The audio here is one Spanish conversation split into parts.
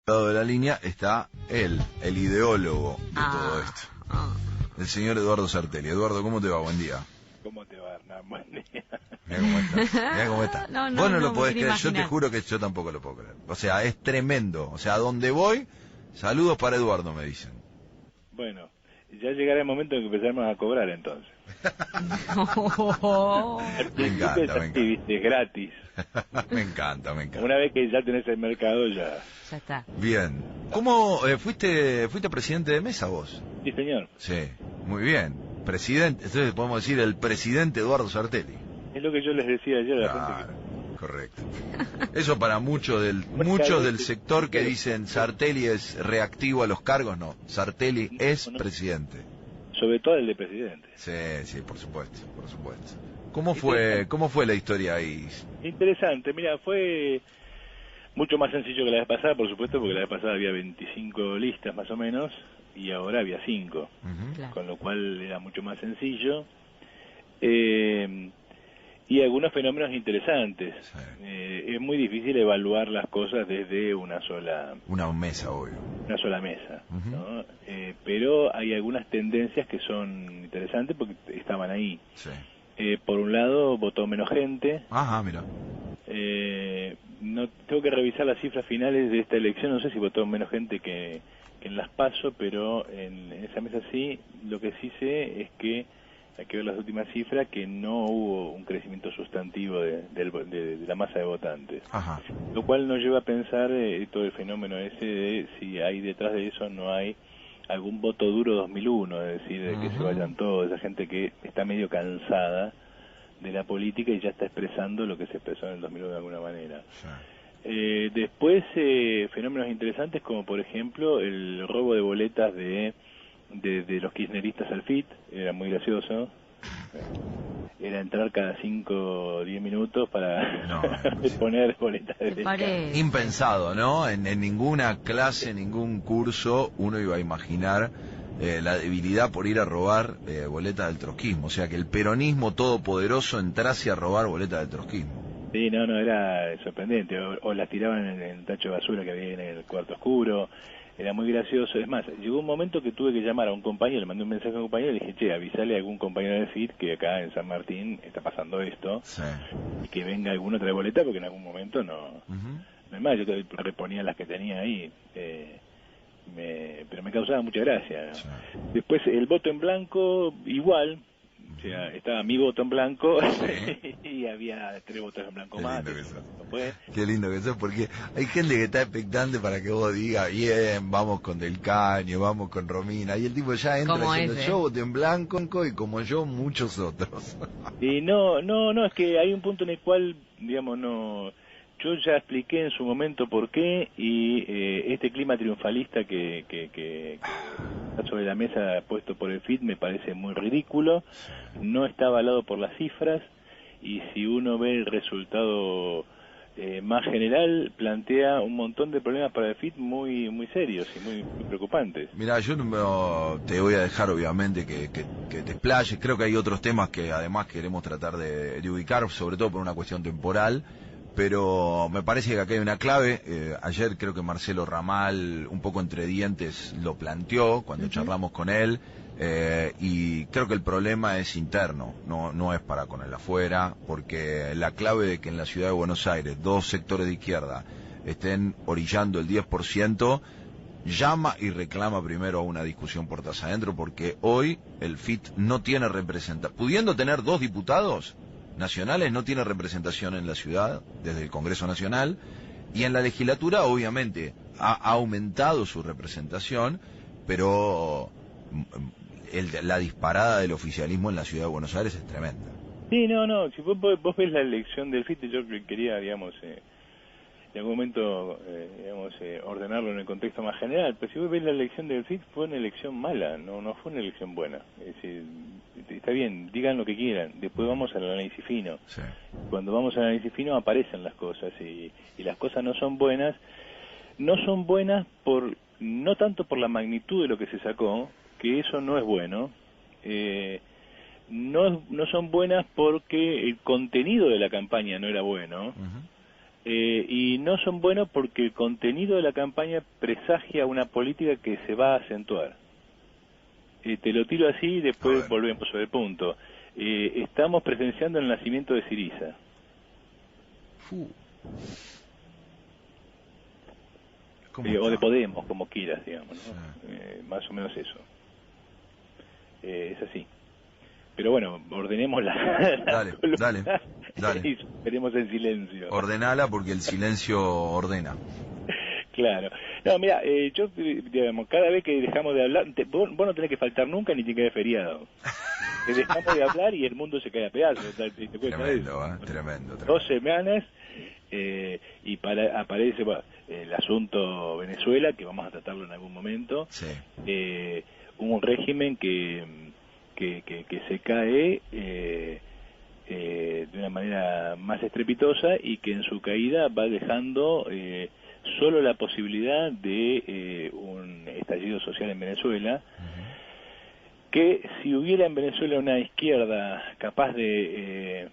lado de la línea está él, el ideólogo de todo esto. El señor Eduardo Sartelli. Eduardo, ¿cómo te va? Buen día. ¿Cómo te va, Hernán? Buen día. Mira cómo está. Mira cómo está. Vos no lo podés creer, imaginar. yo te juro que yo tampoco lo puedo creer. O sea, es tremendo. O sea, a donde voy, saludos para Eduardo, me dicen. Bueno, ya llegará el momento en que empezaremos a cobrar entonces. Me encanta, me encanta. Viste, gratis. Me encanta. Una vez que ya tenés el mercado, ya está. Bien. ¿Cómo fuiste presidente de mesa vos? Sí, señor. Sí, muy bien. Presidente, entonces podemos decir el presidente Eduardo Sartelli. Es lo que yo les decía ayer a la gente Claro, correcto. Eso para muchos del sector que dicen Sartelli es reactivo a los cargos, no. Sartelli es presidente. Sobre todo el de presidente. Sí, por supuesto. ¿Cómo fue la historia ahí? Interesante, mira, fue mucho más sencillo que la vez pasada, por supuesto, porque la vez pasada había 25 listas más o menos, y ahora había 5, Uh-huh. con lo cual era mucho más sencillo. Y algunos fenómenos interesantes. Sí. Es muy difícil evaluar las cosas desde una sola mesa, obvio. mesa, Uh-huh. ¿no? Pero hay algunas tendencias que son interesantes porque estaban ahí. Sí. Por un lado, votó menos gente. Ajá, mira. No tengo que revisar las cifras finales de esta elección, no sé si votó menos gente que en las PASO, pero en esa mesa sí. Lo que sí sé es que hay que ver las últimas cifras, que no hubo un crecimiento sustantivo de la masa de votantes. Ajá. Lo cual nos lleva a pensar todo el fenómeno ese de si hay detrás de eso no hay algún voto duro 2001, es decir, de que se vayan todos, esa gente que está medio cansada de la política y ya está expresando lo que se expresó en el 2001 de alguna manera. Sí. Después, fenómenos interesantes como por ejemplo el robo de boletas de los kirchneristas al FIT, era muy gracioso. Era entrar cada 5 o 10 minutos para poner boletas de descarga. Impensado, ¿no? En ninguna clase, ningún curso uno iba a imaginar la debilidad por ir a robar boletas del trotskismo. O sea, que el peronismo todopoderoso entrase a robar boletas del trotskismo. Sí, no, era sorprendente. O las tiraban en el tacho de basura que había en el cuarto oscuro. Era muy gracioso. Es más, llegó un momento que tuve que llamar a un compañero, le mandé un mensaje a un compañero y le dije, che, avisale a algún compañero de FIT que acá en San Martín está pasando esto, Sí. y que venga alguno a traer boleta, porque en algún momento no... Uh-huh. No es más, yo reponía las que tenía ahí, pero me causaba mucha gracia, ¿no? Sí. Después el voto en blanco, igual, o sea, estaba mi voto en blanco, Sí. y había 3 votos en blanco Qué más. lindo que sos. Después, Qué lindo que sos, porque hay gente que está expectante para que vos digas, bien, vamos con Del Caño, vamos con Romina, y el tipo ya entra Como diciendo, ese. yo voté en blanco, y como yo, muchos otros. y no, es que hay un punto en el cual, digamos, no... Yo ya expliqué en su momento por qué, y este clima triunfalista que está sobre la mesa puesto por el FIT me parece muy ridículo, no está avalado por las cifras, y si uno ve el resultado más general, plantea un montón de problemas para el FIT muy serios y muy preocupantes. Mirá, yo te voy a dejar obviamente que te explayes, creo que hay otros temas que además queremos tratar de ubicar, sobre todo por una cuestión temporal, pero me parece que acá hay una clave. Ayer creo que Marcelo Ramal, un poco entre dientes, lo planteó cuando charlamos con él, y creo que el problema es interno, no es para con el afuera, porque la clave de que en la ciudad de Buenos Aires 2 sectores de izquierda estén orillando el 10%, llama y reclama primero a una discusión puertas adentro, porque hoy el FIT no tiene representación, pudiendo tener 2 diputados nacionales, no tiene representación en la ciudad desde el Congreso Nacional, y en la legislatura obviamente ha aumentado su representación, pero la disparada del oficialismo en la ciudad de Buenos Aires es tremenda. Sí, no, si vos ves la elección del FIT, yo quería, digamos, en algún momento, ordenarlo en el contexto más general, pero si vos ves la elección del FIT, fue una elección mala, no fue una elección buena. Es decir, está bien, digan lo que quieran, después vamos al análisis fino. Sí. Cuando vamos al análisis fino aparecen las cosas, y las cosas no son buenas no tanto por la magnitud de lo que se sacó, que eso no es bueno, no son buenas porque el contenido de la campaña no era bueno, Y no son buenos porque el contenido de la campaña presagia una política que se va a acentuar. Te lo tiro así y después volvemos sobre el punto. Estamos presenciando el nacimiento de Syriza. O de Podemos, como quieras, digamos, ¿no? Más o menos eso. Es así. Pero bueno, ordenemos Dale. y esperemos en silencio. Ordenala porque el silencio ordena. Claro. No, mira, yo, digamos, cada vez que dejamos de hablar, vos no tenés que faltar nunca ni te quede feriado. Te dejamos de hablar y el mundo se cae a pedazos. Tremendo. 2 semanas y aparece el asunto Venezuela, que vamos a tratarlo en algún momento. Sí. Un régimen que se cae de una manera más estrepitosa y que en su caída va dejando solo la posibilidad de un estallido social en Venezuela, que si hubiera en Venezuela una izquierda capaz de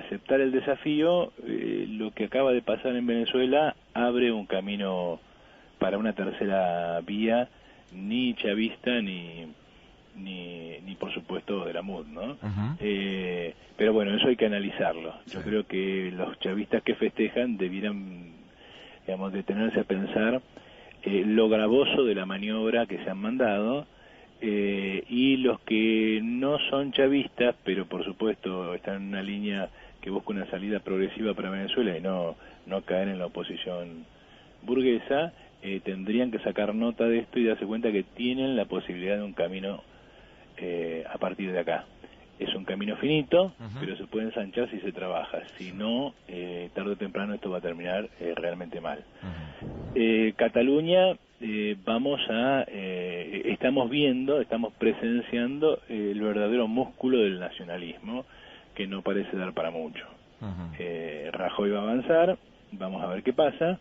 aceptar el desafío, lo que acaba de pasar en Venezuela abre un camino para una tercera vía, ni chavista ni por supuesto de la MUD, ¿no? Pero bueno, eso hay que analizarlo. Yo creo que los chavistas que festejan debieran, digamos, detenerse a pensar lo gravoso de la maniobra que se han mandado, y los que no son chavistas, pero por supuesto están en una línea que busca una salida progresiva para Venezuela y no caer en la oposición burguesa, tendrían que sacar nota de esto y darse cuenta que tienen la posibilidad de un camino a partir de acá. Es un camino finito, pero se puede ensanchar si se trabaja. Si no, tarde o temprano esto va a terminar realmente mal. Cataluña, estamos presenciando el verdadero músculo del nacionalismo, que no parece dar para mucho. Rajoy va a avanzar, vamos a ver qué pasa,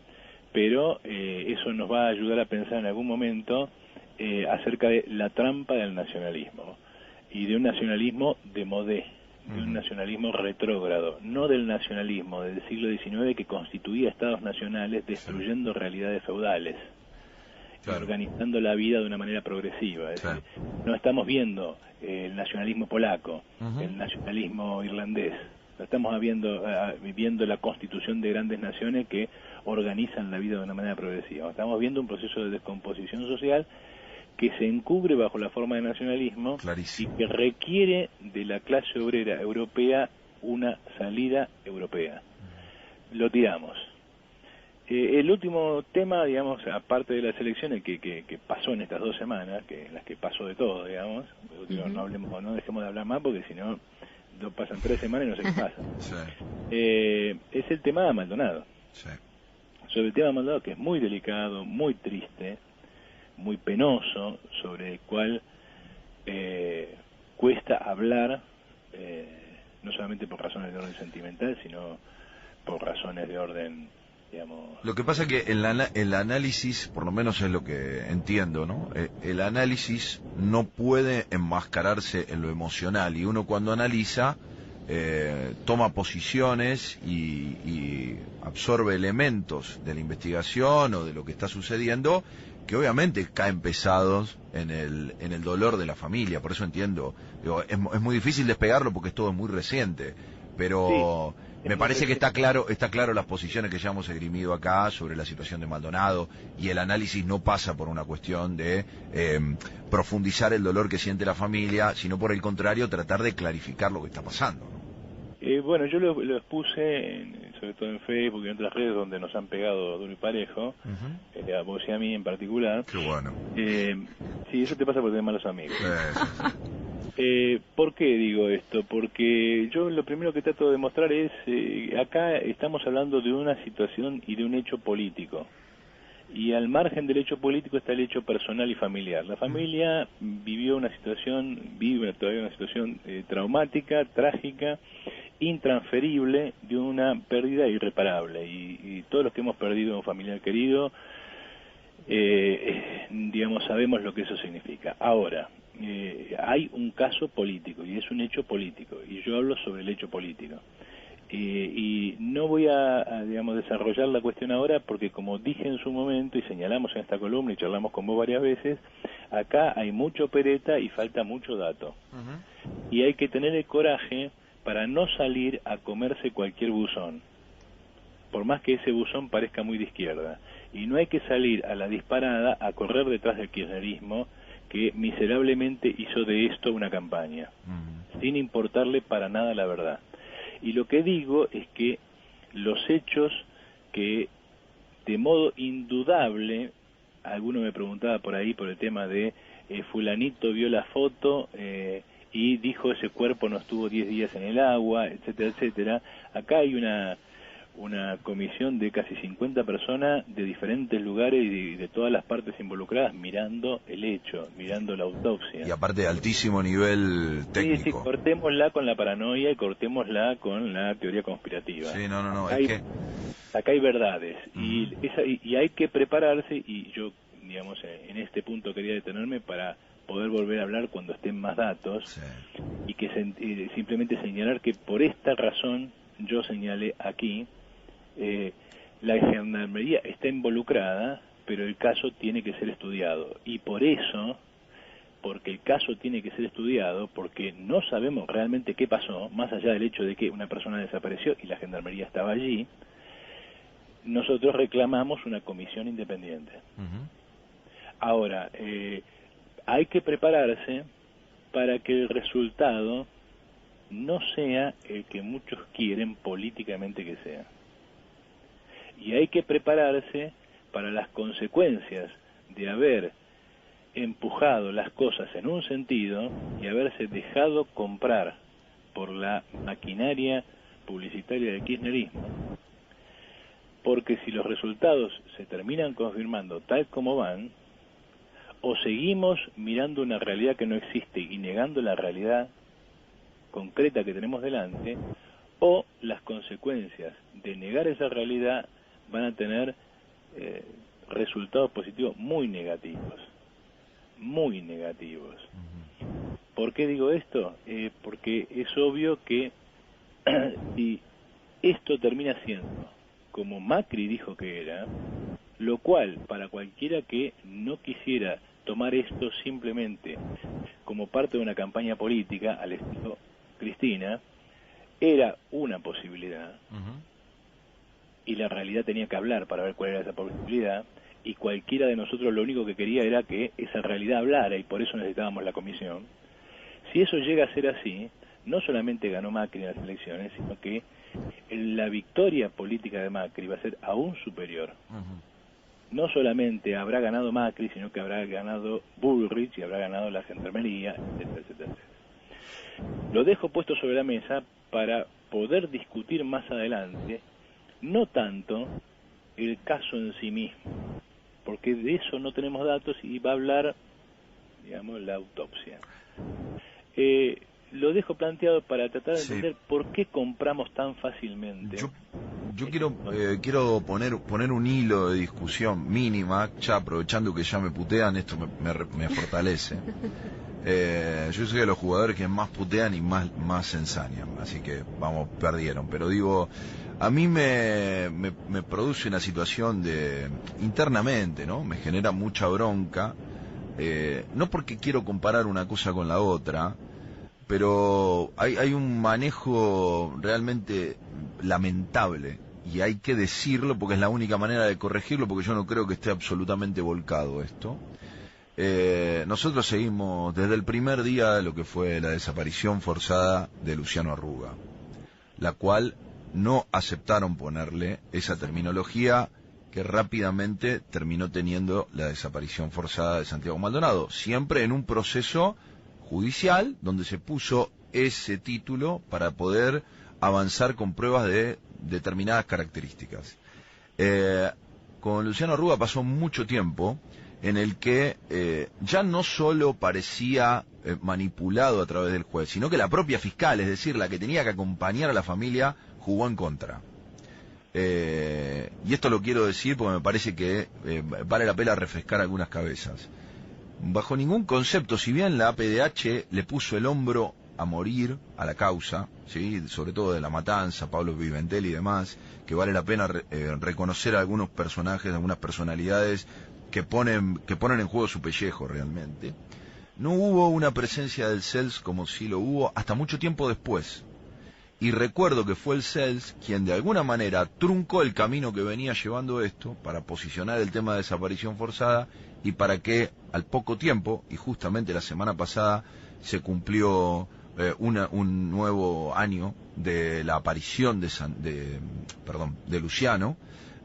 pero eso nos va a ayudar a pensar en algún momento acerca de la trampa del nacionalismo, y de un nacionalismo de modé, de un nacionalismo retrógrado, no del nacionalismo del siglo XIX que constituía estados nacionales destruyendo realidades feudales y organizando la vida de una manera progresiva. Es decir, no estamos viendo el nacionalismo polaco, el nacionalismo irlandés, no estamos viviendo la constitución de grandes naciones que organizan la vida de una manera progresiva. Estamos viendo un proceso de descomposición social que se encubre bajo la forma de nacionalismo. Clarísimo. Y que requiere de la clase obrera europea una salida europea. Lo tiramos. El último tema, digamos, aparte de las elecciones que pasó en estas 2 semanas, en las que pasó de todo, digamos, no dejemos de hablar más porque si no pasan 3 semanas y no sé qué pasa. Es el tema de Maldonado. Sobre el tema de Maldonado, que es muy delicado, muy triste, muy penoso, sobre el cual cuesta hablar, no solamente por razones de orden sentimental, sino por razones de orden, digamos... Lo que pasa es que el análisis, por lo menos es lo que entiendo, ¿no? El análisis no puede enmascararse en lo emocional, y uno cuando analiza toma posiciones y absorbe elementos de la investigación o de lo que está sucediendo que obviamente caen pesados en el dolor de la familia. Por eso entiendo, digo, es muy difícil despegarlo porque es todo muy reciente, pero me parece que está claro las posiciones que ya hemos esgrimido acá sobre la situación de Maldonado, y el análisis no pasa por una cuestión de profundizar el dolor que siente la familia, sino por el contrario tratar de clarificar lo que está pasando, ¿no? Bueno, yo lo expuse, sobre todo en Facebook y en otras redes donde nos han pegado duro y parejo, a vos y a mí en particular. Qué bueno. Sí, eso te pasa por tener malos amigos. ¿Por qué digo esto? Porque yo lo primero que trato de demostrar es, acá estamos hablando de una situación y de un hecho político. Y al margen del hecho político está el hecho personal y familiar. La familia vive todavía una situación traumática, trágica, intransferible, de una pérdida irreparable. Y todos los que hemos perdido un familiar querido, digamos, sabemos lo que eso significa. Ahora, hay un caso político y es un hecho político, y yo hablo sobre el hecho político. Y no voy a, digamos, desarrollar la cuestión ahora porque, como dije en su momento y señalamos en esta columna y charlamos con vos varias veces, acá hay mucho pereta y falta mucho dato. Y hay que tener el coraje para no salir a comerse cualquier buzón, por más que ese buzón parezca muy de izquierda. Y no hay que salir a la disparada a correr detrás del kirchnerismo, que miserablemente hizo de esto una campaña, sin importarle para nada la verdad. Y lo que digo es que los hechos que de modo indudable, alguno me preguntaba por ahí por el tema de fulanito vio la foto y dijo ese cuerpo no estuvo 10 días en el agua, etcétera, etcétera. Acá hay una comisión de casi 50 personas de diferentes lugares y de todas las partes involucradas mirando el hecho, mirando la autopsia. Y aparte de altísimo nivel técnico. Sí, cortémosla con la paranoia y cortémosla con la teoría conspirativa. Sí, no, acá hay verdades y hay que prepararse, y yo, digamos, en este punto quería detenerme para poder volver a hablar cuando estén más datos, y que simplemente señalar que por esta razón yo señalé aquí, la gendarmería está involucrada, pero el caso tiene que ser estudiado, y por eso, porque el caso tiene que ser estudiado, porque no sabemos realmente qué pasó, más allá del hecho de que una persona desapareció y la gendarmería estaba allí, nosotros reclamamos una comisión independiente. Ahora, hay que prepararse para que el resultado no sea el que muchos quieren políticamente que sea. Y hay que prepararse para las consecuencias de haber empujado las cosas en un sentido y haberse dejado comprar por la maquinaria publicitaria del kirchnerismo. Porque si los resultados se terminan confirmando tal como van, o seguimos mirando una realidad que no existe y negando la realidad concreta que tenemos delante, o las consecuencias de negar esa realidad van a tener resultados positivos muy negativos. Muy negativos. ¿Por qué digo esto? Porque es obvio que si esto termina siendo como Macri dijo que era, lo cual para cualquiera que no quisiera tomar esto simplemente como parte de una campaña política al estilo Cristina, era una posibilidad, y la realidad tenía que hablar para ver cuál era esa posibilidad, y cualquiera de nosotros lo único que quería era que esa realidad hablara, y por eso necesitábamos la comisión. Si eso llega a ser así, no solamente ganó Macri en las elecciones, sino que la victoria política de Macri va a ser aún superior. No solamente habrá ganado Macri, sino que habrá ganado Bullrich y habrá ganado la gendarmería, etcétera, etcétera. Lo dejo puesto sobre la mesa para poder discutir más adelante, no tanto el caso en sí mismo, porque de eso no tenemos datos y va a hablar, digamos, la autopsia. Lo dejo planteado para tratar de entender por qué compramos tan fácilmente. Yo quiero poner un hilo de discusión mínima, ya aprovechando que ya me putean, esto me fortalece. Yo soy de los jugadores que más putean y más se ensañan, así que vamos, perdieron. Pero digo, a mí me produce una situación internamente, ¿no? Me genera mucha bronca, no porque quiero comparar una cosa con la otra, pero hay un manejo realmente lamentable, y hay que decirlo porque es la única manera de corregirlo, porque yo no creo que esté absolutamente volcado esto. Nosotros seguimos desde el primer día de lo que fue la desaparición forzada de Luciano Arruga, la cual no aceptaron ponerle esa terminología que rápidamente terminó teniendo la desaparición forzada de Santiago Maldonado, siempre en un proceso judicial donde se puso ese título para poder avanzar con pruebas de determinadas características. Con Luciano Arruga pasó mucho tiempo en el que ya no solo parecía manipulado a través del juez, sino que la propia fiscal, es decir, la que tenía que acompañar a la familia, jugó en contra. Y esto lo quiero decir porque me parece que vale la pena refrescar algunas cabezas. Bajo ningún concepto, si bien la APDH le puso el hombro a morir a la causa, ¿sí? Sobre todo de La Matanza, Pablo Pimentel y demás, que vale la pena reconocer a algunos personajes, algunas personalidades que ponen en juego su pellejo realmente. No hubo una presencia del CELS como sí lo hubo hasta mucho tiempo después. Y recuerdo que fue el CELS quien de alguna manera truncó el camino que venía llevando esto para posicionar el tema de desaparición forzada y para que al poco tiempo, y justamente la semana pasada se cumplió un nuevo año de la aparición de Luciano,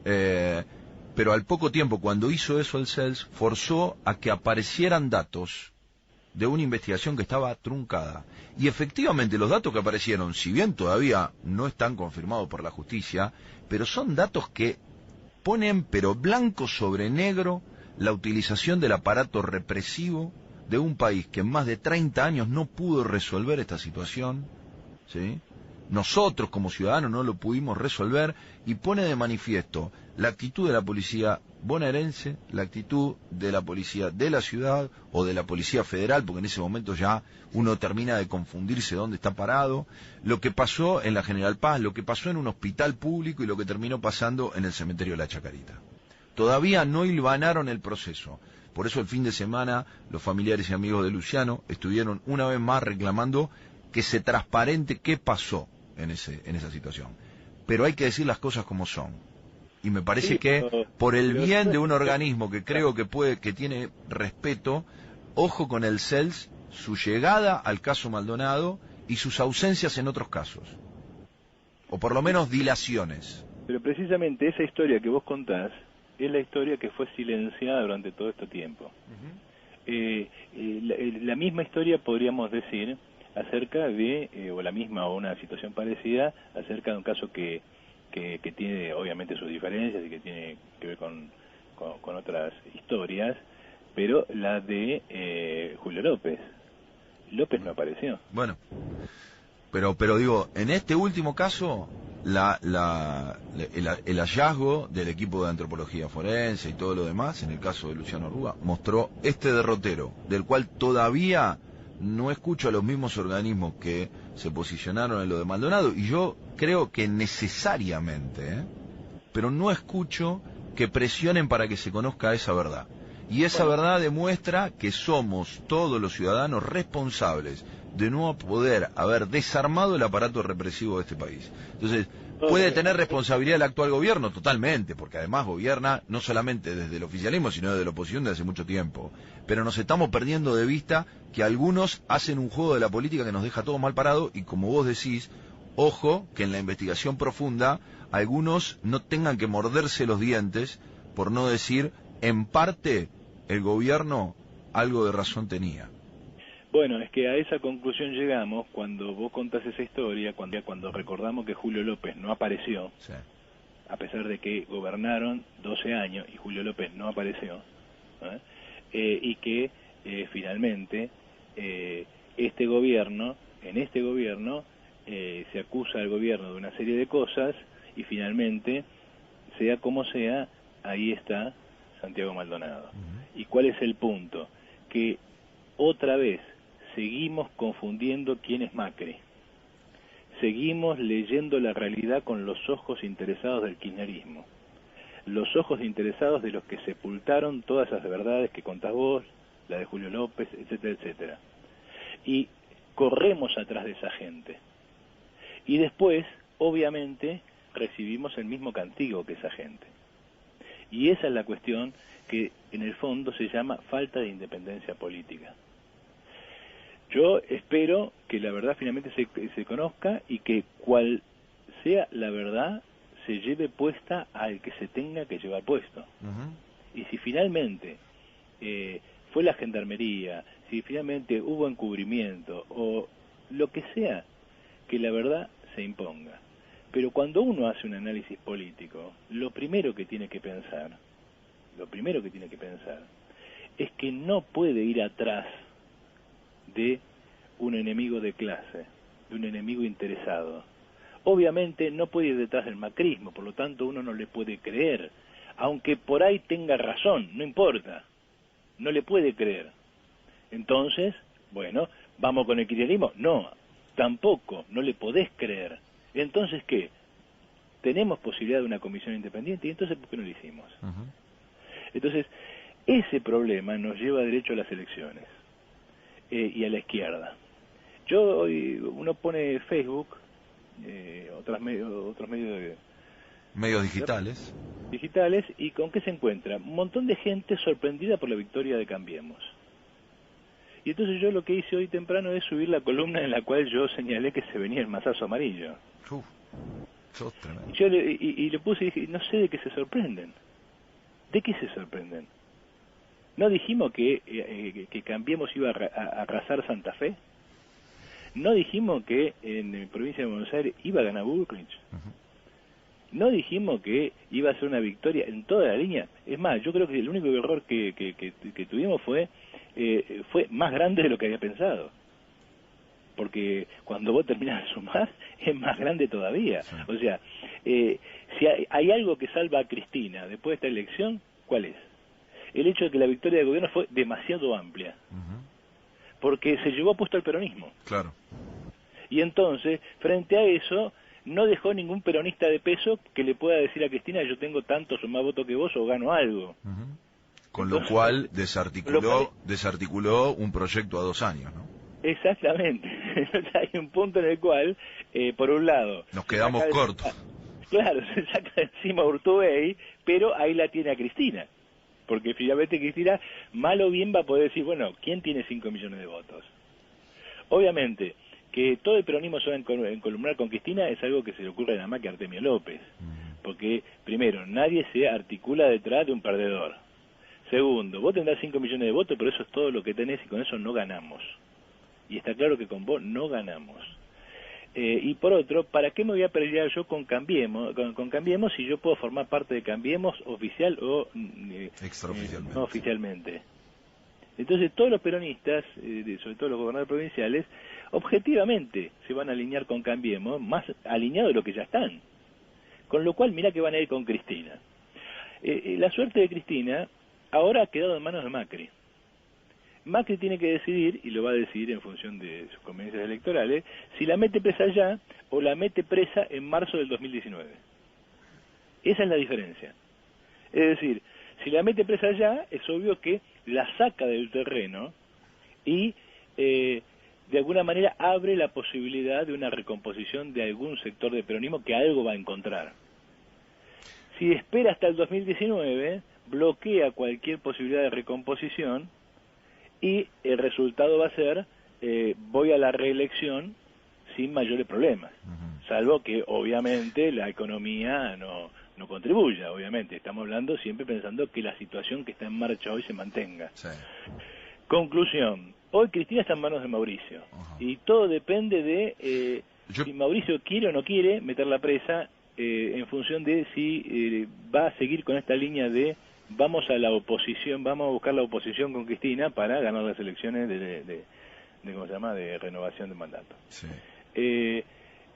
pero al poco tiempo, cuando hizo eso el CELS, forzó a que aparecieran datos de una investigación que estaba truncada. Y efectivamente los datos que aparecieron, si bien todavía no están confirmados por la justicia, pero son datos que ponen pero blanco sobre negro la utilización del aparato represivo de un país que en más de 30 años no pudo resolver esta situación, ¿sí? Nosotros como ciudadanos no lo pudimos resolver, y pone de manifiesto la actitud de la policía bonaerense, la actitud de la policía de la ciudad o de la policía federal, porque en ese momento ya uno termina de confundirse dónde está parado, lo que pasó en la General Paz, lo que pasó en un hospital público y lo que terminó pasando en el cementerio de la Chacarita. Todavía no hilvanaron el proceso. Por eso el fin de semana los familiares y amigos de Luciano estuvieron una vez más reclamando que se transparente qué pasó en esa situación. Pero hay que decir las cosas como son. Y me parece que por el bien de un organismo que creo que tiene respeto, ojo con el CELS, su llegada al caso Maldonado y sus ausencias en otros casos. O por lo menos dilaciones. Pero precisamente esa historia que vos contás es la historia que fue silenciada durante todo este tiempo. La misma historia podríamos decir acerca de, o la misma o una situación parecida, acerca de un caso que tiene obviamente sus diferencias y que tiene que ver con otras historias, pero la de Julio López. López no apareció. Bueno, pero digo, en este último caso, el hallazgo del equipo de antropología forense y todo lo demás, en el caso de Luciano Rúa, mostró este derrotero, del cual todavía no escucho a los mismos organismos que se posicionaron en lo de Maldonado, y yo creo que necesariamente, pero no escucho que presionen para que se conozca esa verdad. Y esa verdad demuestra que somos todos los ciudadanos responsables de no poder haber desarmado el aparato represivo de este país. Entonces, ¿puede tener responsabilidad el actual gobierno? Totalmente, porque además gobierna no solamente desde el oficialismo, sino desde la oposición desde hace mucho tiempo. Pero nos estamos perdiendo de vista que algunos hacen un juego de la política que nos deja todo mal parado, y como vos decís, ojo que en la investigación profunda algunos no tengan que morderse los dientes, por no decir, en parte, el gobierno algo de razón tenía. Bueno, es que a esa conclusión llegamos cuando vos contás esa historia, cuando recordamos que Julio López no apareció, sí, a pesar de que gobernaron 12 años y Julio López no apareció, y que finalmente en este gobierno se acusa al gobierno de una serie de cosas, y finalmente, sea como sea, ahí está Santiago Maldonado. ¿Y cuál es el punto? Que otra vez seguimos confundiendo quién es Macri. Seguimos leyendo la realidad con los ojos interesados del kirchnerismo. Los ojos interesados de los que sepultaron todas esas verdades que contás vos, la de Julio López, etcétera, etcétera. Y corremos atrás de esa gente. Y después, obviamente, recibimos el mismo castigo que esa gente. Y esa es la cuestión que en el fondo se llama falta de independencia política. Yo espero que la verdad finalmente se conozca, y que cual sea la verdad se lleve puesta al que se tenga que llevar puesto. Y si finalmente fue la gendarmería, si finalmente hubo encubrimiento o lo que sea, que la verdad se imponga. Pero cuando uno hace un análisis político, lo primero que tiene que pensar es que no puede ir atrás de un enemigo de clase, de un enemigo interesado. Obviamente no puede ir detrás del macrismo, por lo tanto uno no le puede creer, aunque por ahí tenga razón, no importa, no le puede creer. Entonces, bueno, ¿vamos con el kirchnerismo? No, tampoco, no le podés creer. Entonces, ¿qué? Tenemos posibilidad de una comisión independiente, y entonces, ¿por qué no lo hicimos? Entonces, ese problema nos lleva derecho a las elecciones y a la izquierda. Uno pone Facebook, otros medios medios digitales, y ¿con qué se encuentra? Un montón de gente sorprendida por la victoria de Cambiemos. Y entonces yo lo que hice hoy temprano es subir la columna en la cual yo señalé que se venía el mazazo amarillo. Y le puse y dije, no sé de qué se sorprenden. ¿De qué se sorprenden? ¿No dijimos que Cambiemos iba a arrasar Santa Fe? ¿No dijimos que en la provincia de Buenos Aires iba a ganar Bullrich? ¿No dijimos que iba a ser una victoria en toda la línea? Es más, yo creo que el único error que tuvimos fue más grande de lo que había pensado. Porque cuando vos terminás de sumar, es más grande todavía. Sí. O sea, si hay algo que salva a Cristina después de esta elección, ¿cuál es? El hecho de que la victoria del gobierno fue demasiado amplia. Porque se llevó puesto al peronismo. Claro. Y entonces, frente a eso, no dejó ningún peronista de peso que le pueda decir a Cristina, yo tengo tantos o más votos que vos o gano algo. Con entonces, lo cual desarticuló un proyecto a 2 años, ¿no? Exactamente. Hay un punto en el cual, por un lado... Nos quedamos cortos. Claro, se saca de encima a Urtubey, pero ahí la tiene a Cristina. Porque finalmente Cristina, mal o bien, va a poder decir, bueno, ¿quién tiene 5 millones de votos? Obviamente, que todo el peronismo se va a encolumnar con Cristina es algo que se le ocurre nada más que a Artemio López. Porque, primero, nadie se articula detrás de un perdedor. Segundo, vos tendrás 5 millones de votos, pero eso es todo lo que tenés y con eso no ganamos. Y está claro que con vos no ganamos. Y por otro, ¿para qué me voy a pelear yo con Cambiemos si yo puedo formar parte de Cambiemos oficial o extraoficialmente? No oficialmente? Entonces todos los peronistas, sobre todo los gobernadores provinciales, objetivamente se van a alinear con Cambiemos, más alineados de lo que ya están. Con lo cual, mirá que van a ir con Cristina. La suerte de Cristina ahora ha quedado en manos de Macri. Macri tiene que decidir, y lo va a decidir en función de sus conveniencias electorales, si la mete presa ya o la mete presa en marzo del 2019. Esa es la diferencia. Es decir, si la mete presa ya, es obvio que la saca del terreno y de alguna manera abre la posibilidad de una recomposición de algún sector del peronismo que algo va a encontrar. Si espera hasta el 2019, bloquea cualquier posibilidad de recomposición y el resultado va a ser voy a la reelección sin mayores problemas, salvo que obviamente la economía no contribuya, obviamente. Estamos hablando siempre pensando que la situación que está en marcha hoy se mantenga. Sí. Conclusión, hoy Cristina está en manos de Mauricio y todo depende de si Mauricio quiere o no quiere meter la presa en función de si va a seguir con esta línea de vamos a la oposición, vamos a buscar la oposición con Cristina para ganar las elecciones de ¿cómo se llama?, de renovación de mandato. Sí.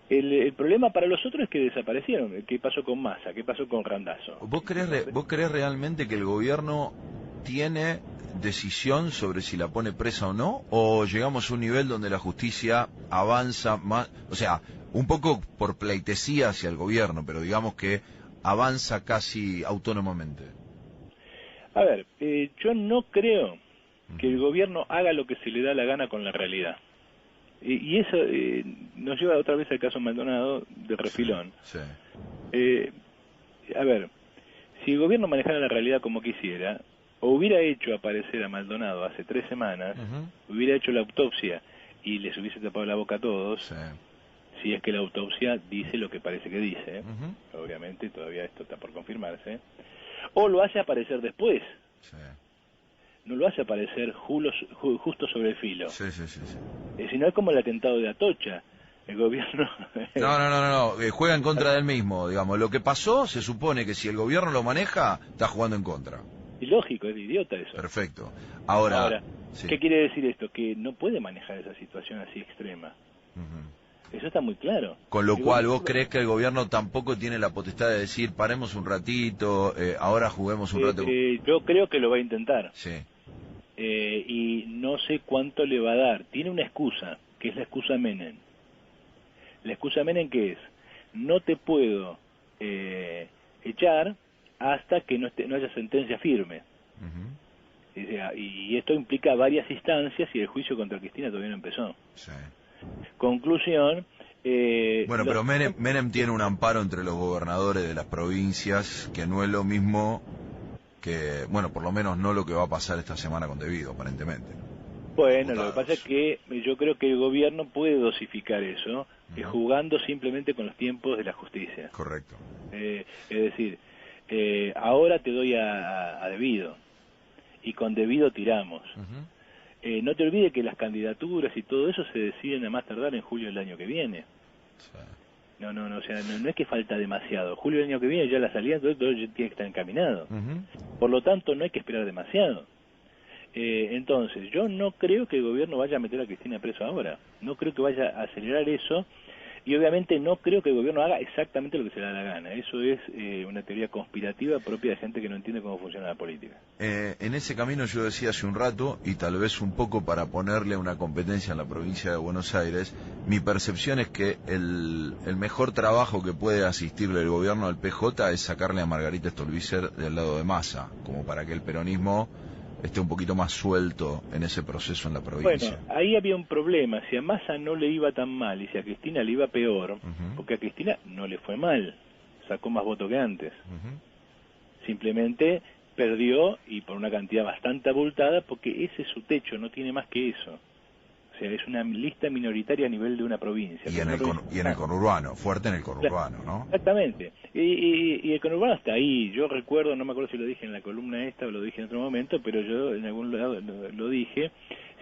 El problema para los otros es que desaparecieron. ¿Qué pasó con Massa? ¿Qué pasó con Randazzo? ¿Vos creés realmente que el gobierno tiene decisión sobre si la pone presa o no? ¿O llegamos a un nivel donde la justicia avanza más, o sea, un poco por pleitesía hacia el gobierno, pero digamos que avanza casi autónomamente? A ver, yo no creo que el gobierno haga lo que se le da la gana con la realidad. Y eso nos lleva otra vez al caso Maldonado de refilón. Sí, sí. A ver, si el gobierno manejara la realidad como quisiera, o hubiera hecho aparecer a Maldonado hace 3 semanas, hubiera hecho la autopsia y les hubiese tapado la boca a todos, sí, si es que la autopsia dice lo que parece que dice. Obviamente todavía esto está por confirmarse. O lo hace aparecer después. Sí. No lo hace aparecer justo sobre el filo. Sí. Si no es como el atentado de Atocha. El gobierno... No. Juega en contra del mismo, digamos. Lo que pasó, se supone que si el gobierno lo maneja, está jugando en contra. Y lógico, es idiota eso. Perfecto. Ahora sí. ¿Qué quiere decir esto? Que no puede manejar esa situación así extrema. Eso está muy claro. Con lo cual, ¿vos creés que el gobierno tampoco tiene la potestad de decir, paremos un ratito, ahora juguemos un rato? Yo creo que lo va a intentar. Sí. Y no sé cuánto le va a dar. Tiene una excusa, que es la excusa Menem. La excusa Menem, ¿qué es? No te puedo echar hasta que no haya sentencia firme. Uh-huh. O sea, y esto implica varias instancias y el juicio contra Cristina todavía no empezó. Sí. Conclusión. Bueno, pero Menem tiene un amparo entre los gobernadores de las provincias que no es lo mismo que, bueno, por lo menos no lo que va a pasar esta semana con Debido, aparentemente. Bueno, Diputados. lo que pasa es que yo creo que el gobierno puede dosificar eso, jugando simplemente con los tiempos de la justicia. Correcto. Es decir, ahora te doy a Debido, y con Debido tiramos. Uh-huh. No te olvides que las candidaturas y todo eso se deciden a más tardar en julio del año que viene. Sí. No, o sea, no es que falta demasiado. Julio del año que viene ya la salida, todo ya tiene que estar encaminado. Uh-huh. Por lo tanto, no hay que esperar demasiado. Entonces, yo no creo que el gobierno vaya a meter a Cristina preso ahora. No creo que vaya a acelerar eso. Y obviamente no creo que el gobierno haga exactamente lo que se le da la gana. Eso es una teoría conspirativa propia de gente que no entiende cómo funciona la política. En ese camino yo decía hace un rato, y tal vez un poco para ponerle una competencia en la provincia de Buenos Aires, mi percepción es que el mejor trabajo que puede asistirle el gobierno al PJ es sacarle a Margarita Stolbizer del lado de Massa, como para que el peronismo esté un poquito más suelto en ese proceso en la provincia. Bueno, ahí había un problema. Si a Massa no le iba tan mal y si a Cristina le iba peor, Uh-huh. porque a Cristina no le fue mal, sacó más votos que antes. Uh-huh. Simplemente perdió, y por una cantidad bastante abultada, porque ese es su techo, no tiene más que eso. O sea, es una lista minoritaria a nivel de una provincia. Y en el conurbano, fuerte en el conurbano, ¿no? Exactamente. Y el conurbano está ahí. Yo recuerdo, no me acuerdo si lo dije en la columna esta o lo dije en otro momento, pero yo en algún lado lo dije.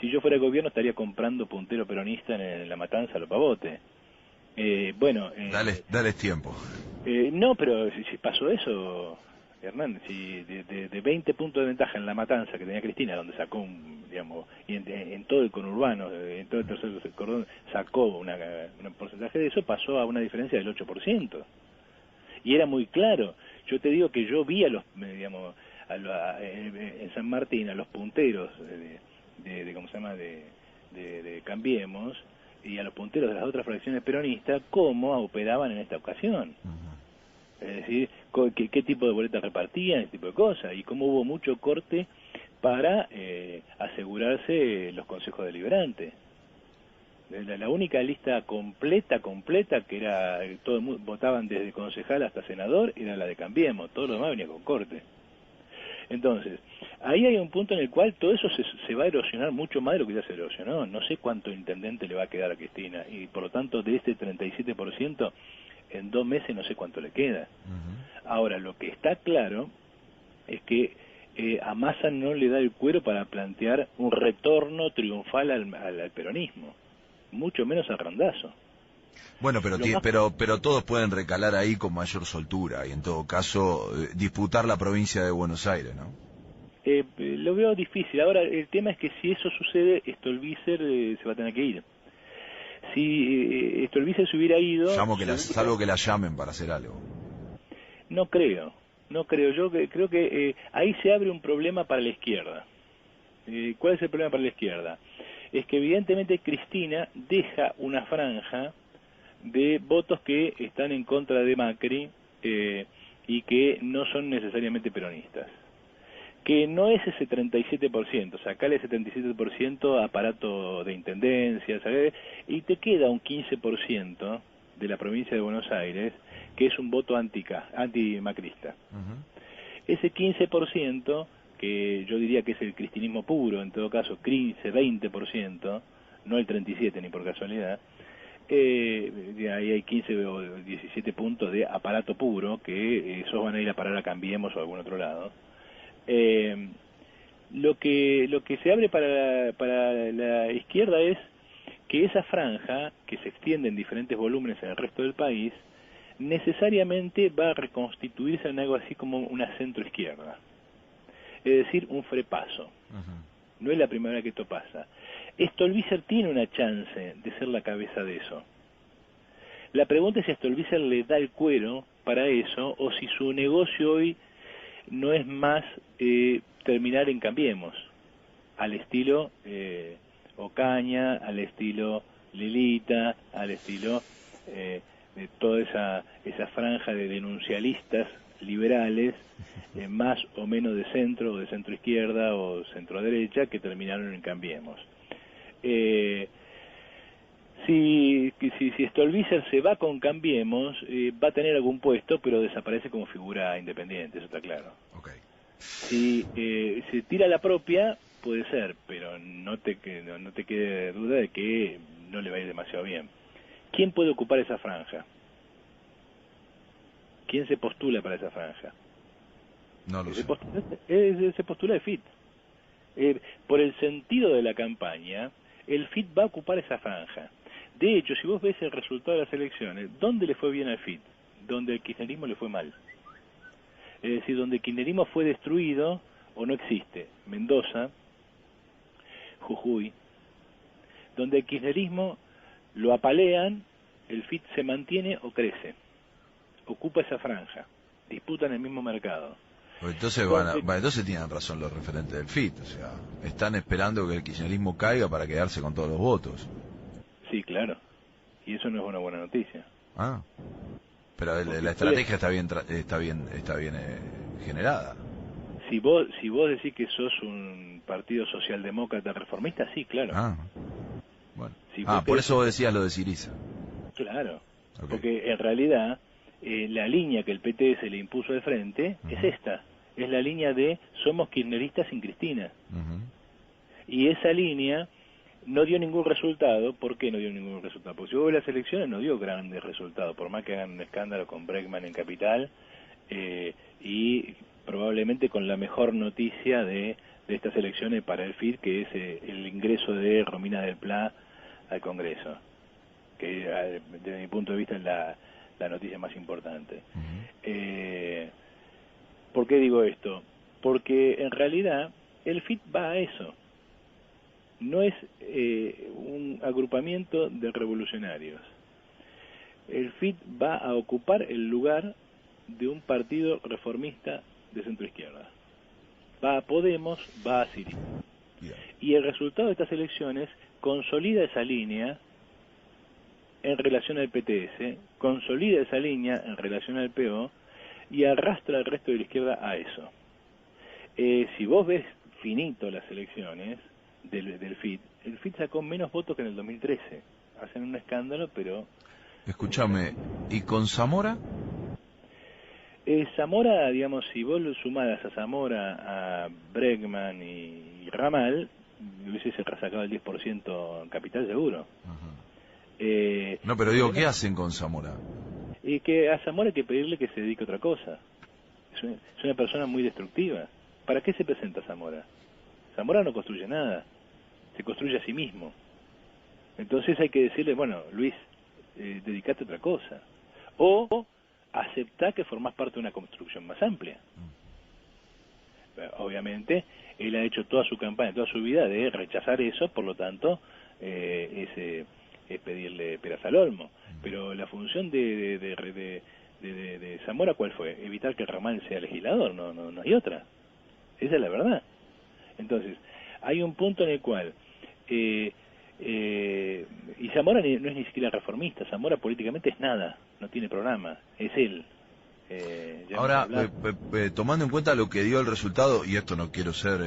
Si yo fuera gobierno estaría comprando puntero peronista en La Matanza, Los Pavotes. Bueno... Dales tiempo. No, pero si pasó eso, Hernán, si de 20 puntos de ventaja en La Matanza que tenía Cristina, donde sacó digamos, y en todo el conurbano, en todo el tercer cordón, sacó un porcentaje de eso, pasó a una diferencia del 8%. Y era muy claro. Yo te digo que yo vi a los, digamos, en San Martín, a los punteros de ¿cómo se llama?, de Cambiemos, y a los punteros de las otras fracciones peronistas, cómo operaban en esta ocasión. Uh-huh. Es decir, qué tipo de boletas repartían, ese tipo de cosas, y cómo hubo mucho corte para asegurarse los consejos deliberantes. La única lista completa, que era, todo el mundo votaban desde concejal hasta senador, era la de Cambiemos, todo lo demás venía con corte. Entonces, ahí hay un punto en el cual todo eso se va a erosionar mucho más de lo que ya se erosionó. No sé cuánto intendente le va a quedar a Cristina, y por lo tanto de este 37%, en 2 meses no sé cuánto le queda. Uh-huh. Ahora, lo que está claro es que a Massa no le da el cuero para plantear un retorno triunfal al peronismo, mucho menos a Randazzo. Bueno, pero todos pueden recalar ahí con mayor soltura y en todo caso disputar la provincia de Buenos Aires, ¿no? Lo veo difícil. Ahora, el tema es que si eso sucede, Stolbizer se va a tener que ir. Si Stolbizer se hubiera ido... Salvo que la llamen para hacer algo. No creo. Yo creo que ahí se abre un problema para la izquierda. ¿Cuál es el problema para la izquierda? Es que evidentemente Cristina deja una franja de votos que están en contra de Macri y que no son necesariamente peronistas. Que no es ese 37%, sacale ese 37% a aparato de intendencia, ¿sabes? Y te queda un 15% de la provincia de Buenos Aires que es un voto antimacrista. Uh-huh. Ese 15%, que yo diría que es el cristinismo puro, en todo caso 15-20%, no el 37% ni por casualidad, ahí hay 15 o 17 puntos de aparato puro que esos van a ir a parar a Cambiemos o a algún otro lado. Lo que se abre para la izquierda es que esa franja, que se extiende en diferentes volúmenes en el resto del país, necesariamente va a reconstituirse en algo así como una centroizquierda, es decir, un frepaso. Uh-huh. No es la primera vez que esto pasa. Stolbizer tiene una chance de ser la cabeza de eso. La pregunta es si Stolbizer le da el cuero para eso, o si su negocio hoy no es más terminar en Cambiemos, al estilo Ocaña, al estilo Lilita, al estilo de toda esa franja de denuncialistas liberales, más o menos de centro, o de centro izquierda, o centro derecha, que terminaron en Cambiemos. Si Stolbizer se va con Cambiemos, va a tener algún puesto, pero desaparece como figura independiente, eso está claro. Okay. Si se tira la propia, puede ser, pero no te quede duda de que no le va a ir demasiado bien. ¿Quién puede ocupar esa franja? ¿Quién se postula para esa franja? No lo sé. Se postula el FIT. Por el sentido de la campaña, el FIT va a ocupar esa franja. De hecho, si vos ves el resultado de las elecciones, ¿dónde le fue bien al FIT? Donde el kirchnerismo le fue mal. Es decir, donde el kirchnerismo fue destruido o no existe. Mendoza, Jujuy. Donde el kirchnerismo lo apalean, el FIT se mantiene o crece. Ocupa esa franja. Disputan el mismo mercado. Entonces, entonces tienen razón los referentes del FIT. O sea, están esperando que el kirchnerismo caiga para quedarse con todos los votos. Sí, claro. Y eso no es una buena noticia. Ah. Pero la estrategia está bien generada. Si vos decís que sos un partido socialdemócrata reformista, sí, claro. Ah. Bueno. Si por eso vos decías lo de Syriza. Claro. Okay. Porque en realidad la línea que el PT se le impuso de frente es esta. Es la línea de somos kirchneristas sin Cristina. Y esa línea no dio ningún resultado. ¿Por qué no dio ningún resultado? Porque si vos ves las elecciones no dio grandes resultados, por más que hagan un escándalo con Bregman en Capital, y probablemente con la mejor noticia de estas elecciones para el FIT, que es el ingreso de Romina del Pla al Congreso, que desde mi punto de vista es la noticia más importante. ¿Por qué digo esto? Porque en realidad el FIT va a eso. No es un agrupamiento de revolucionarios. El FIT va a ocupar el lugar de un partido reformista de centroizquierda. Va a Podemos, va a Syriza. Y el resultado de estas elecciones consolida esa línea en relación al PTS, consolida esa línea en relación al PO y arrastra al resto de la izquierda a eso. Si vos ves finito las elecciones del FIT, el FIT sacó menos votos que en el 2013. Hacen un escándalo, pero... Escúchame, ¿y con Zamora? Zamora, digamos, si vos lo sumaras a Zamora, a Bregman y Ramal, hubiese sacado el 10% en capital seguro. No, pero digo, ¿qué hacen con Zamora? Y que a Zamora hay que pedirle que se dedique a otra cosa. Es una persona muy destructiva. ¿Para qué se presenta Zamora? Zamora no construye nada, se construye a sí mismo. Entonces hay que decirle, bueno, Luis, dedicate a otra cosa. O aceptá que formás parte de una construcción más amplia. Obviamente, él ha hecho toda su campaña, toda su vida de rechazar eso, por lo tanto, es pedirle peras al olmo. Pero la función de Zamora, ¿cuál fue? Evitar que Ramal sea legislador, no hay otra. Esa es la verdad. Entonces, hay un punto en el cual... y Zamora no es ni siquiera reformista. Zamora políticamente es nada, no tiene programa, es él. Ahora, tomando en cuenta lo que dio el resultado, y esto no quiero ser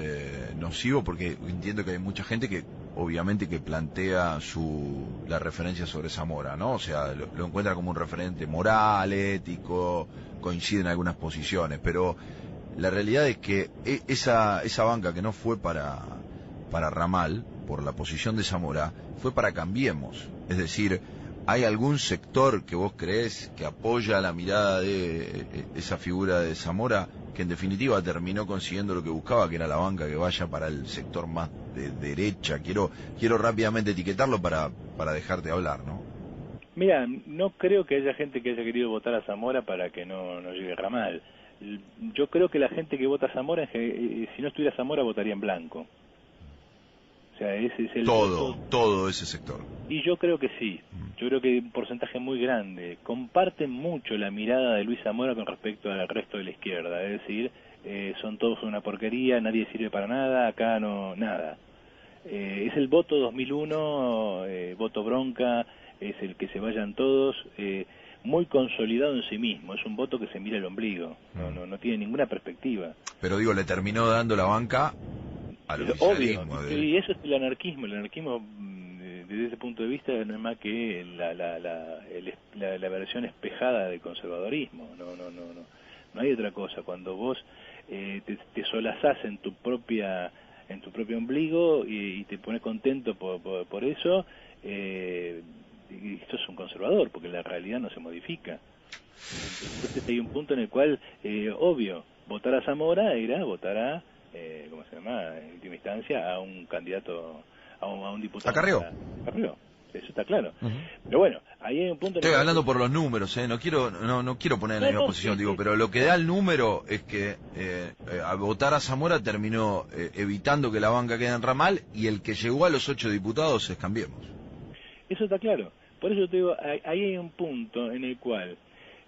nocivo porque entiendo que hay mucha gente que obviamente que plantea la referencia sobre Zamora, ¿no? O sea, lo encuentra como un referente moral, ético, coincide en algunas posiciones, pero la realidad es que esa banca que no fue para Ramal, por la posición de Zamora, fue para Cambiemos. Es decir, ¿hay algún sector que vos creés que apoya la mirada de esa figura de Zamora, que en definitiva terminó consiguiendo lo que buscaba, que era la banca que vaya para el sector más de derecha? Quiero rápidamente etiquetarlo para dejarte hablar, ¿no? Mira, no creo que haya gente que haya querido votar a Zamora para que no llegue Ramal. Yo creo que la gente que vota a Zamora, si no estuviera Zamora, votaría en blanco. O sea, ese es el todo ese sector. Y yo creo que sí. Yo creo que hay un porcentaje muy grande. Comparten mucho la mirada de Luis Zamora con respecto al resto de la izquierda. Es decir, son todos una porquería, nadie sirve para nada, acá no, nada. Es el voto 2001, voto bronca, es el que se vayan todos muy consolidado en sí mismo. Es un voto que se mira el ombligo, no tiene ninguna perspectiva. Pero digo, le terminó dando la banca al oficialismo. Obvio, y eso es el anarquismo desde ese punto de vista no es más que la versión espejada del conservadorismo, no hay otra cosa. Cuando vos te solazás en tu propio ombligo y te pones contento por eso, esto es un conservador, porque la realidad no se modifica. Entonces hay un punto en el cual, obvio, votar a Zamora era votar a, ¿cómo se llama? En última instancia, a un candidato, a un diputado. ¿A Carrió? Carrió, eso está claro. Uh-huh. Pero bueno, ahí hay un punto... Estoy hablando por los números, no quiero poner en la misma posición, digo, pero lo que da el número es que al votar a Zamora terminó evitando que la banca quede en ramal, y el que llegó a los 8 diputados es Cambiemos. Eso está claro. Por eso te digo, ahí hay un punto en el cual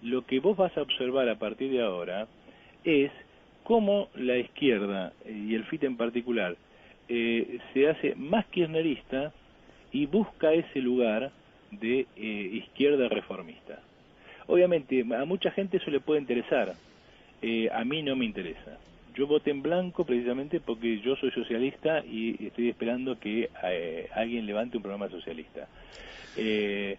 lo que vos vas a observar a partir de ahora es cómo la izquierda, y el FIT en particular, se hace más kirchnerista y busca ese lugar de izquierda reformista. Obviamente, a mucha gente eso le puede interesar, a mí no me interesa. Yo voté en blanco precisamente porque yo soy socialista y estoy esperando que alguien levante un programa socialista. El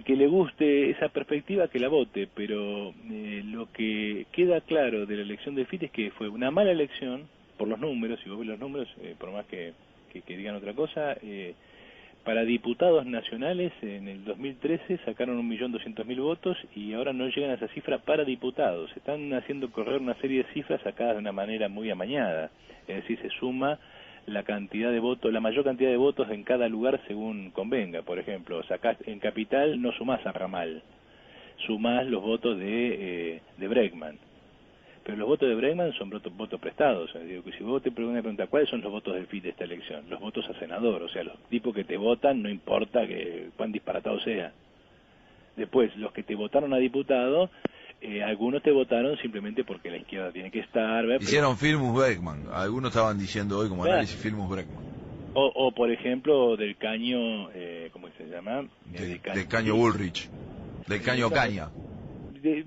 que le guste esa perspectiva, que la vote, pero lo que queda claro de la elección del FIT es que fue una mala elección, por los números, si vos ves los números, por más que digan otra cosa, para diputados nacionales en el 2013 sacaron 1.200.000 votos y ahora no llegan a esa cifra para diputados. Están haciendo correr una serie de cifras sacadas de una manera muy amañada, es decir, se suma la cantidad de votos, la mayor cantidad de votos en cada lugar según convenga. Por ejemplo, sacás en Capital, no sumás a Ramal, sumás los votos de Bregman. Pero los votos de Bregman son votos prestados. O sea, digo que si vos te preguntas ¿cuáles son los votos del FIT de esta elección? Los votos a senador, o sea, los tipos que te votan, no importa cuán disparatado sea. Después, los que te votaron a diputado, algunos te votaron simplemente porque la izquierda tiene que estar... ¿verdad? Hicieron Firmus Bregman, algunos estaban diciendo hoy como análisis Firmus Bregman. O por ejemplo, del caño, ¿cómo se llama? Del caño Bullrich, del caño Caña.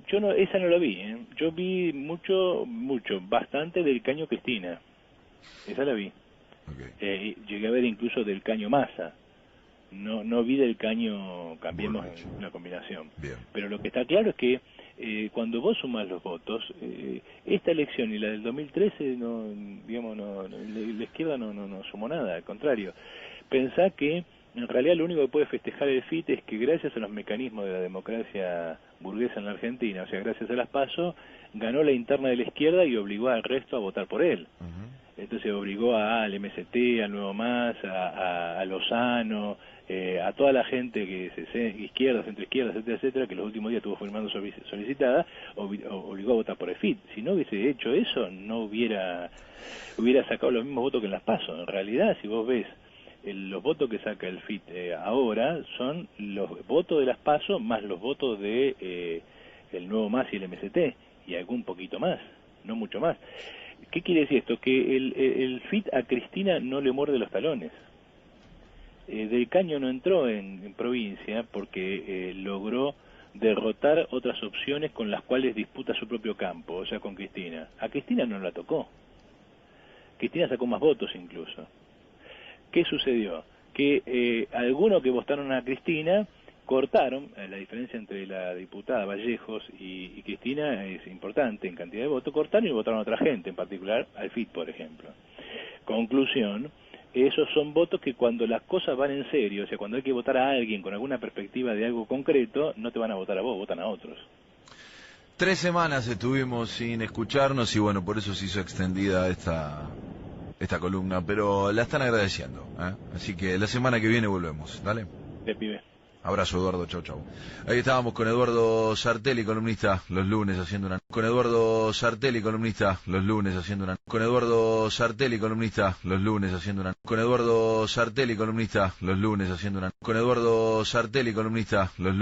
Yo no, esa no la vi, yo vi bastante del caño Cristina, esa la vi. Okay. Llegué a ver incluso del caño Massa, no vi del caño Cambiemos en una combinación. Bien. Pero lo que está claro es que cuando vos sumás los votos, esta elección y la del 2013, la izquierda no sumó nada, al contrario. Pensá que en realidad lo único que puede festejar el FIT es que gracias a los mecanismos de la democracia burguesa en la Argentina, o sea, gracias a las PASO, ganó la interna de la izquierda y obligó al resto a votar por él. Uh-huh. Entonces obligó al MST, al Nuevo Más, a Lozano, a toda la gente que izquierda, centroizquierda, etcétera, etcétera, que los últimos días estuvo firmando solicitada, obligó a votar por el FIT. Si no hubiese hecho eso, no hubiera sacado los mismos votos que en las PASO. En realidad, si vos ves los votos que saca el FIT ahora son los votos de las PASO más los votos de el Nuevo Más y el MST, y algún poquito más, no mucho más. ¿Qué quiere decir esto? Que el FIT a Cristina no le muerde los talones. Del Caño no entró en provincia porque logró derrotar otras opciones con las cuales disputa su propio campo, o sea, con Cristina. A Cristina no la tocó. Cristina sacó más votos incluso. ¿Qué sucedió? Que algunos que votaron a Cristina cortaron, la diferencia entre la diputada Vallejos y Cristina es importante en cantidad de votos, cortaron y votaron a otra gente, en particular al FIT, por ejemplo. Conclusión, esos son votos que cuando las cosas van en serio, o sea, cuando hay que votar a alguien con alguna perspectiva de algo concreto, no te van a votar a vos, votan a otros. 3 semanas estuvimos sin escucharnos y bueno, por eso se hizo extendida esta columna, pero la están agradeciendo, ¿eh? Así que la semana que viene volvemos, ¿dale? De pibe. Abrazo, Eduardo, chau. Ahí estábamos con Eduardo Sartelli, columnista, los lunes haciendo una... Con Eduardo Sartelli, columnista, los lunes haciendo una... Con Eduardo Sartelli, columnista, los lunes haciendo una... Con Eduardo Sartelli, columnista, los lunes haciendo una... Con Eduardo Sartelli, columnista, los lunes...